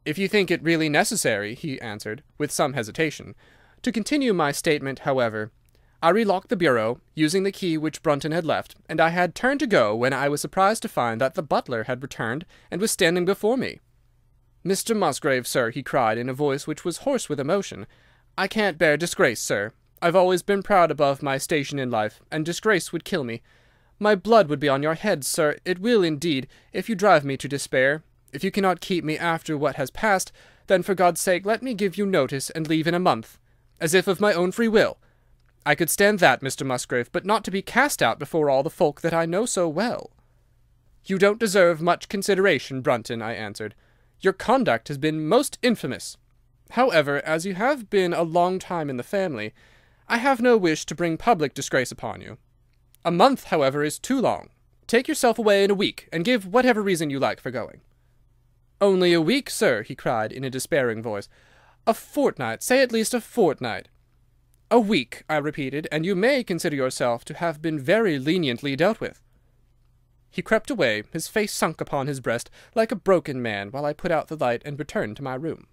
"If you think it really necessary," he answered, with some hesitation. To continue my statement, however, I relocked the bureau, using the key which Brunton had left, and I had turned to go when I was surprised to find that the butler had returned and was standing before me. "Mr. Musgrave, sir," he cried, in a voice which was hoarse with emotion, "I can't bear disgrace, sir. I've always been proud above my station in life, and disgrace would kill me. My blood would be on your head, sir, it will indeed, if you drive me to despair. If you cannot keep me after what has passed, then for God's sake let me give you notice and leave in a month, as if of my own free will. I could stand that, Mr. Musgrave, but not to be cast out before all the folk that I know so well." "You don't deserve much consideration, Brunton," I answered. "Your conduct has been most infamous. However, as you have been a long time in the family, I have no wish to bring public disgrace upon you. A month, however, is too long. Take yourself away in a week, and give whatever reason you like for going." "Only a week, sir," he cried, in a despairing voice. "A fortnight, say at least a fortnight." "A week," I repeated, "and you may consider yourself to have been very leniently dealt with." He crept away, his face sunk upon his breast, like a broken man, while I put out the light and returned to my room.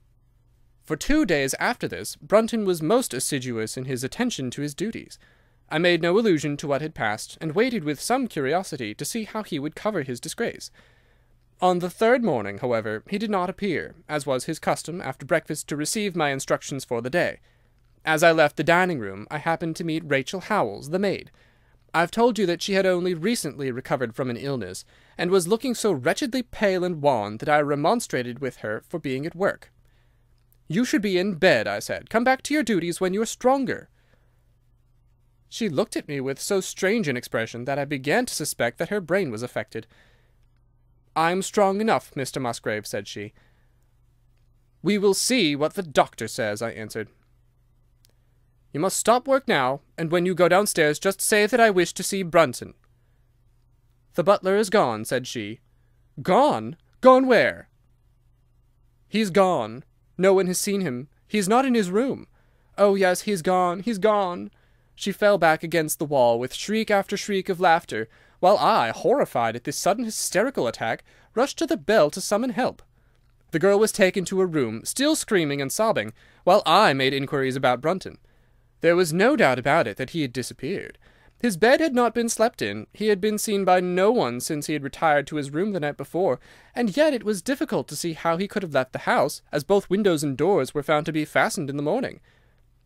For 2 days after this, Brunton was most assiduous in his attention to his duties. I made no allusion to what had passed, and waited with some curiosity to see how he would cover his disgrace. On the third morning, however, he did not appear, as was his custom after breakfast to receive my instructions for the day. As I left the dining-room, I happened to meet Rachel Howells, the maid. I've told you that she had only recently recovered from an illness, and was looking so wretchedly pale and wan that I remonstrated with her for being at work. "You should be in bed," I said. "Come back to your duties when you are stronger." She looked at me with so strange an expression that I began to suspect that her brain was affected. "I am strong enough, Mr. Musgrave," said she. "We will see what the doctor says," I answered. "You must stop work now, and when you go downstairs just say that I wish to see Brunton." "The butler is gone," said she. "Gone? Gone where?" "He's gone. No one has seen him. He's not in his room. Oh, yes, he's gone, he's gone." She fell back against the wall with shriek after shriek of laughter, while I, horrified at this sudden hysterical attack, rushed to the bell to summon help. The girl was taken to her room, still screaming and sobbing, while I made inquiries about Brunton. There was no doubt about it that he had disappeared. His bed had not been slept in, he had been seen by no one since he had retired to his room the night before, and yet it was difficult to see how he could have left the house, as both windows and doors were found to be fastened in the morning.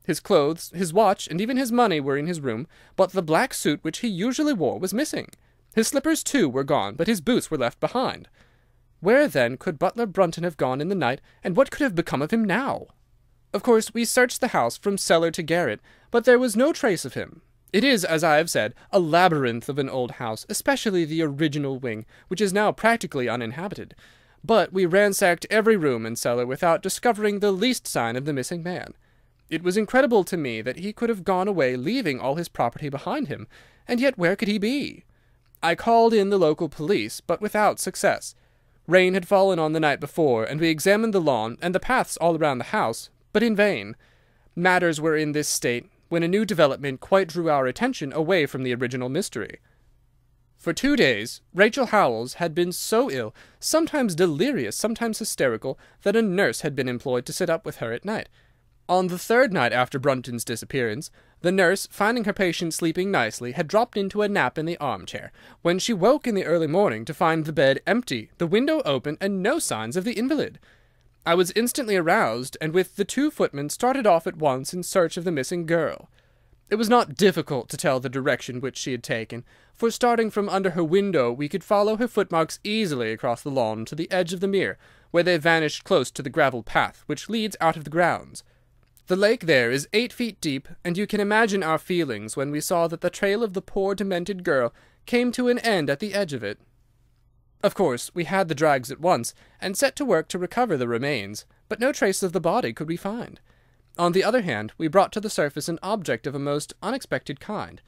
His clothes, his watch, and even his money were in his room, but the black suit which he usually wore was missing. His slippers, too, were gone, but his boots were left behind. Where, then, could Butler Brunton have gone in the night, and what could have become of him now? Of course, we searched the house from cellar to garret, but there was no trace of him. It is, as I have said, a labyrinth of an old house, especially the original wing, which is now practically uninhabited. But we ransacked every room and cellar without discovering the least sign of the missing man. It was incredible to me that he could have gone away leaving all his property behind him, and yet where could he be? I called in the local police, but without success. Rain had fallen on the night before, and we examined the lawn and the paths all around the house, but in vain. Matters were in this state when a new development quite drew our attention away from the original mystery. For 2 days, Rachel Howells had been so ill, sometimes delirious, sometimes hysterical, that a nurse had been employed to sit up with her at night. On the third night after Brunton's disappearance, the nurse, finding her patient sleeping nicely, had dropped into a nap in the armchair, when she woke in the early morning to find the bed empty, the window open, and no signs of the invalid. I was instantly aroused, and with the 2 footmen started off at once in search of the missing girl. It was not difficult to tell the direction which she had taken, for starting from under her window we could follow her footmarks easily across the lawn to the edge of the mere, where they vanished close to the gravel path which leads out of the grounds. The lake there is 8 feet deep, and you can imagine our feelings when we saw that the trail of the poor demented girl came to an end at the edge of it. Of course, we had the drags at once, and set to work to recover the remains, but no trace of the body could we find. On the other hand, we brought to the surface an object of a most unexpected kind.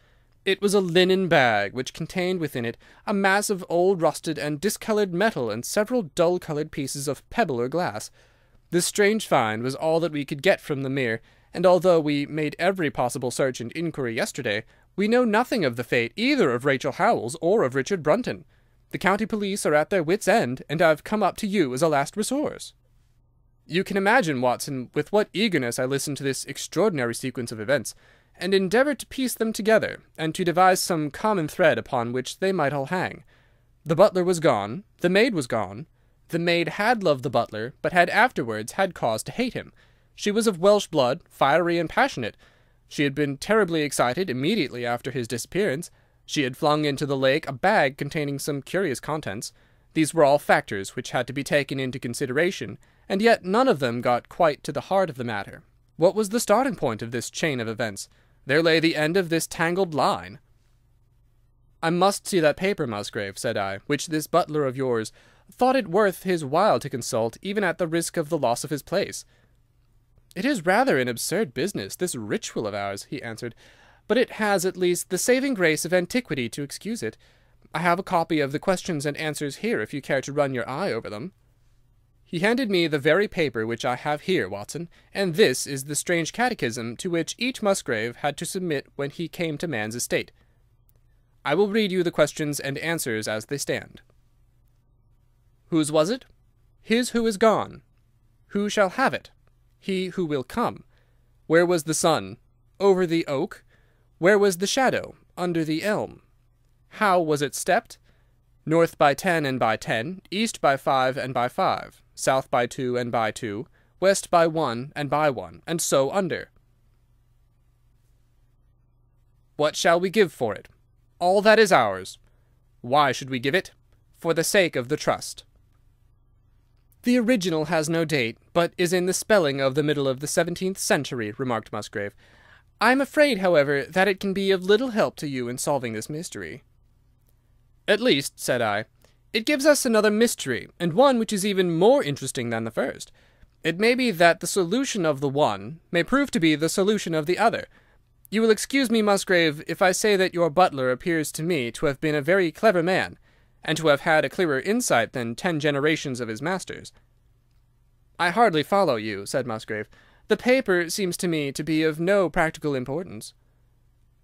It was a linen bag, which contained within it a mass of old rusted and discoloured metal and several dull-coloured pieces of pebble or glass. This strange find was all that we could get from the mere, and although we made every possible search and inquiry yesterday, we know nothing of the fate either of Rachel Howells or of Richard Brunton. The county police are at their wits' end, and I've come up to you as a last resource." You can imagine, Watson, with what eagerness I listened to this extraordinary sequence of events, and endeavoured to piece them together, and to devise some common thread upon which they might all hang. The butler was gone. The maid was gone. The maid had loved the butler, but had afterwards had cause to hate him. She was of Welsh blood, fiery and passionate. She had been terribly excited immediately after his disappearance. She had flung into the lake a bag containing some curious contents. These were all factors which had to be taken into consideration, and yet none of them got quite to the heart of the matter. What was the starting point of this chain of events? There lay the end of this tangled line. "I must see that paper, Musgrave," said I, "which this butler of yours thought it worth his while to consult, even at the risk of the loss of his place." "It is rather an absurd business, this ritual of ours," he answered, "but it has at least the saving grace of antiquity to excuse it. I have a copy of the questions and answers here, if you care to run your eye over them." He handed me the very paper which I have here, Watson, and this is the strange catechism to which each Musgrave had to submit when he came to man's estate. I will read you the questions and answers as they stand. Whose was it? His who is gone. Who shall have it? He who will come. Where was the sun? Over the oak. Where was the shadow? Under the elm. How was it stepped? North by 10 and by 10, east by 5 and by 5, south by 2 and by 2, west by 1 and by 1, and so under. What shall we give for it? All that is ours. Why should we give it? For the sake of the trust. The original has no date, but is in the spelling of the middle of the 17th century, remarked Musgrave. I am afraid, however, that it can be of little help to you in solving this mystery. At least, said I, it gives us another mystery, and one which is even more interesting than the first. It may be that the solution of the one may prove to be the solution of the other. You will excuse me, Musgrave, if I say that your butler appears to me to have been a very clever man, and to have had a clearer insight than 10 generations of his masters. I hardly follow you, said Musgrave. The paper seems to me to be of no practical importance.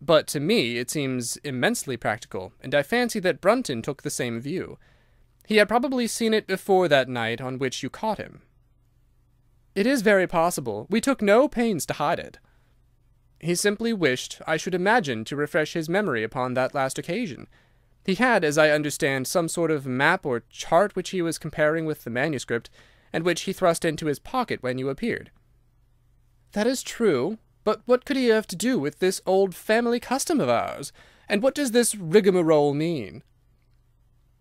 But to me it seems immensely practical, and I fancy that Brunton took the same view. He had probably seen it before that night on which you caught him. It is very possible. We took no pains to hide it. He simply wished, I should imagine, to refresh his memory upon that last occasion. He had, as I understand, some sort of map or chart which he was comparing with the manuscript, and which he thrust into his pocket when you appeared. That is true. But what could he have to do with this old family custom of ours? And what does this rigmarole mean?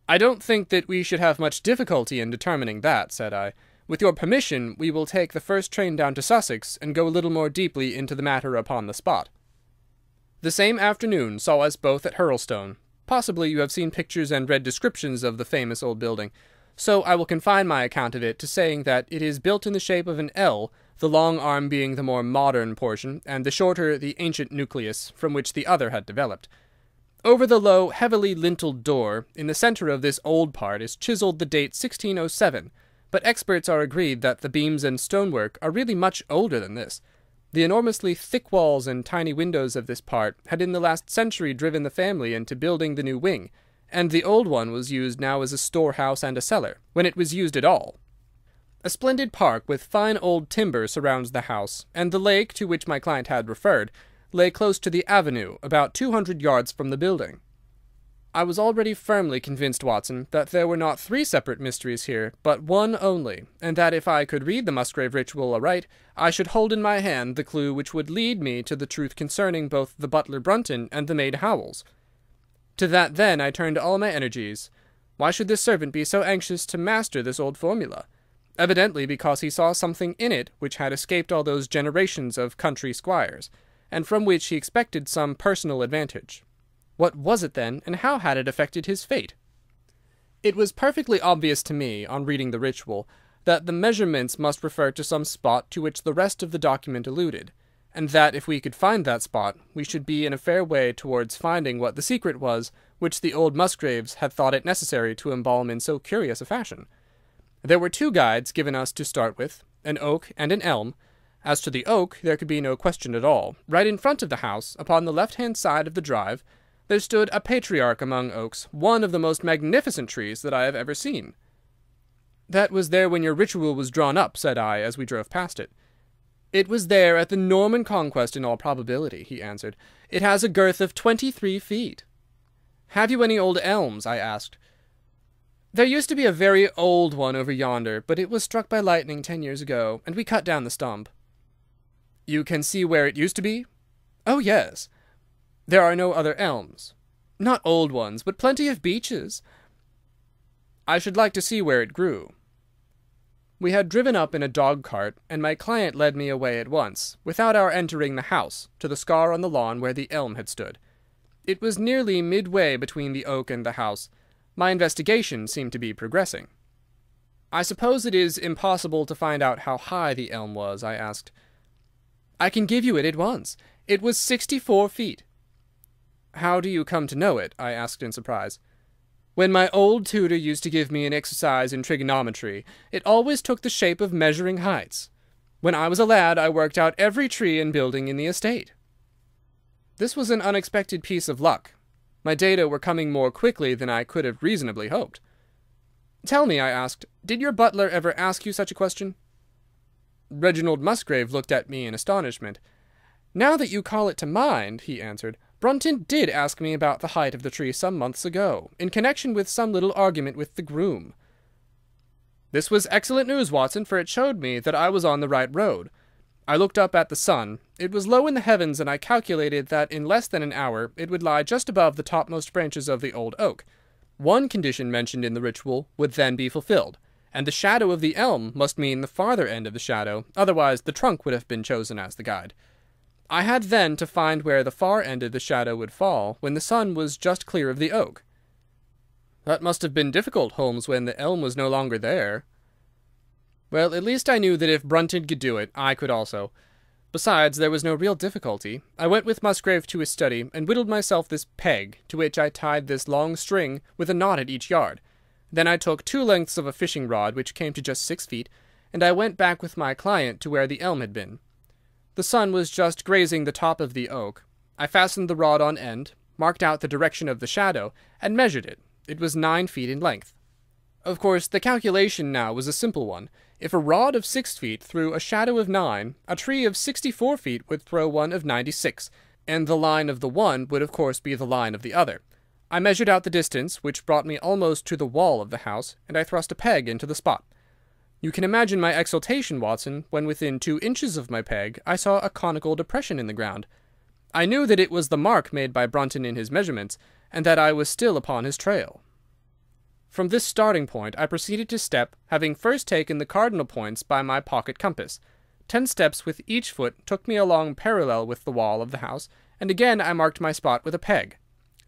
I don't think that we should have much difficulty in determining that, said I. With your permission, we will take the first train down to Sussex, and go a little more deeply into the matter upon the spot. The same afternoon saw us both at Hurlstone. Possibly you have seen pictures and read descriptions of the famous old building, so I will confine my account of it to saying that it is built in the shape of an L, the long arm being the more modern portion, and the shorter the ancient nucleus from which the other had developed. Over the low, heavily linteled door, in the centre of this old part, is chiselled the date 1607, but experts are agreed that the beams and stonework are really much older than this. The enormously thick walls and tiny windows of this part had in the last century driven the family into building the new wing, and the old one was used now as a storehouse and a cellar, when it was used at all. A splendid park with fine old timber surrounds the house, and the lake to which my client had referred lay close to the avenue, about 200 yards from the building. I was already firmly convinced, Watson, that there were not 3 separate mysteries here, but one only, and that if I could read the Musgrave ritual aright, I should hold in my hand the clue which would lead me to the truth concerning both the butler Brunton and the maid Howells. To that then I turned all my energies. Why should this servant be so anxious to master this old formula? Evidently because he saw something in it which had escaped all those generations of country squires, and from which he expected some personal advantage. What was it then, and how had it affected his fate? It was perfectly obvious to me, on reading the ritual, that the measurements must refer to some spot to which the rest of the document alluded, and that if we could find that spot, we should be in a fair way towards finding what the secret was which the old Musgraves had thought it necessary to embalm in so curious a fashion. There were 2 guides given us to start with, an oak and an elm. As to the oak, there could be no question at all. Right in front of the house, upon the left-hand side of the drive, there stood a patriarch among oaks, one of the most magnificent trees that I have ever seen. "That was there when your ritual was drawn up," said I, as we drove past it. "It was there at the Norman Conquest in all probability," he answered. "It has a girth of 23 feet. "Have you any old elms?" I asked. "There used to be a very old one over yonder, but it was struck by lightning 10 years ago, and we cut down the stump." "You can see where it used to be?" "Oh, yes." "There are no other elms?" "Not old ones, but plenty of beeches." "I should like to see where it grew." We had driven up in a dog-cart, and my client led me away at once, without our entering the house, to the scar on the lawn where the elm had stood. It was nearly midway between the oak and the house. My investigation seemed to be progressing. "I suppose it is impossible to find out how high the elm was?" I asked. "I can give you it at once. It was 64 feet. "How do you come to know it?" I asked in surprise. "When my old tutor used to give me an exercise in trigonometry, it always took the shape of measuring heights. When I was a lad, I worked out every tree and building in the estate." This was an unexpected piece of luck. My data were coming more quickly than I could have reasonably hoped. "Tell me," I asked, "did your butler ever ask you such a question?" Reginald Musgrave looked at me in astonishment. "Now that you call it to mind," he answered, "Brunton did ask me about the height of the tree some months ago, in connection with some little argument with the groom." This was excellent news, Watson, for it showed me that I was on the right road. I looked up at the sun. It was low in the heavens, and I calculated that in less than an hour it would lie just above the topmost branches of the old oak. One condition mentioned in the ritual would then be fulfilled, and the shadow of the elm must mean the farther end of the shadow, otherwise the trunk would have been chosen as the guide. I had then to find where the far end of the shadow would fall when the sun was just clear of the oak. "That must have been difficult, Holmes, when the elm was no longer there." "Well, at least I knew that if Brunton could do it, I could also. Besides, there was no real difficulty. I went with Musgrave to his study and whittled myself this peg, to which I tied this long string with a knot at each yard. Then I took 2 lengths of a fishing rod, which came to just 6 feet, and I went back with my client to where the elm had been. The sun was just grazing the top of the oak. I fastened the rod on end, marked out the direction of the shadow, and measured it. It was 9 feet in length. Of course, the calculation now was a simple one. If a rod of 6 feet threw a shadow of 9, a tree of 64 feet would throw one of 96, and the line of the one would of course be the line of the other. I measured out the distance, which brought me almost to the wall of the house, and I thrust a peg into the spot. You can imagine my exultation, Watson, when within 2 inches of my peg I saw a conical depression in the ground. I knew that it was the mark made by Brunton in his measurements, and that I was still upon his trail. From this starting point I proceeded to step, having first taken the cardinal points by my pocket compass. 10 steps with each foot took me along parallel with the wall of the house, and again I marked my spot with a peg.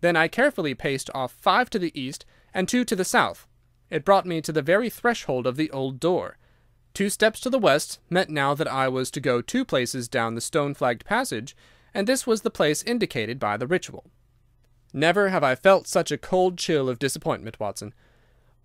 Then I carefully paced off 5 to the east and 2 to the south. It brought me to the very threshold of the old door. 2 steps to the west meant now that I was to go 2 places down the stone-flagged passage, and this was the place indicated by the ritual. Never have I felt such a cold chill of disappointment, Watson.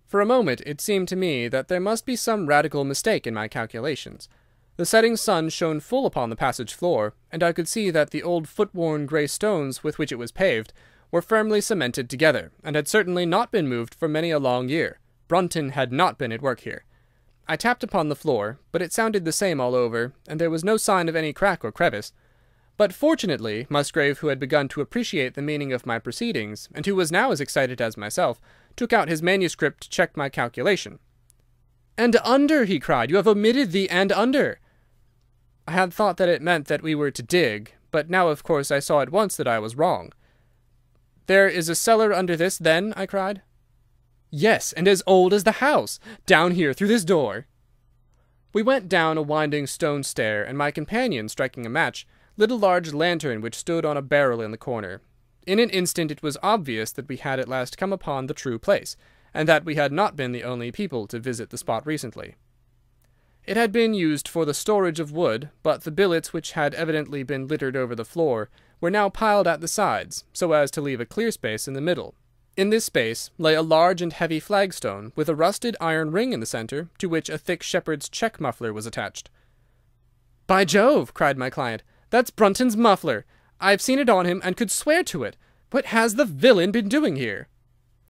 For a moment it seemed to me that there must be some radical mistake in my calculations. The setting sun shone full upon the passage floor, and I could see that the old foot-worn grey stones with which it was paved were firmly cemented together, and had certainly not been moved for many a long year. Brunton had not been at work here. I tapped upon the floor, but it sounded the same all over, and there was no sign of any crack or crevice. But fortunately Musgrave, who had begun to appreciate the meaning of my proceedings, and who was now as excited as myself, took out his manuscript to check my calculation. "And under!" he cried. "You have omitted the and under." I had thought that it meant that we were to dig, but now of course I saw at once that I was wrong. "There is a cellar under this, then?" I cried. "Yes, and as old as the house. Down here, through this door." We went down a winding stone stair, and my companion, striking a match, lit a large lantern which stood on a barrel in the corner. In an instant it was obvious that we had at last come upon the true place, and that we had not been the only people to visit the spot recently. It had been used for the storage of wood, but the billets, which had evidently been littered over the floor, were now piled at the sides, so as to leave a clear space in the middle. In this space lay a large and heavy flagstone, with a rusted iron ring in the centre, to which a thick shepherd's check muffler was attached. "By Jove!" cried my client, "that's Brunton's muffler. I've seen it on him, and could swear to it. What has the villain been doing here?"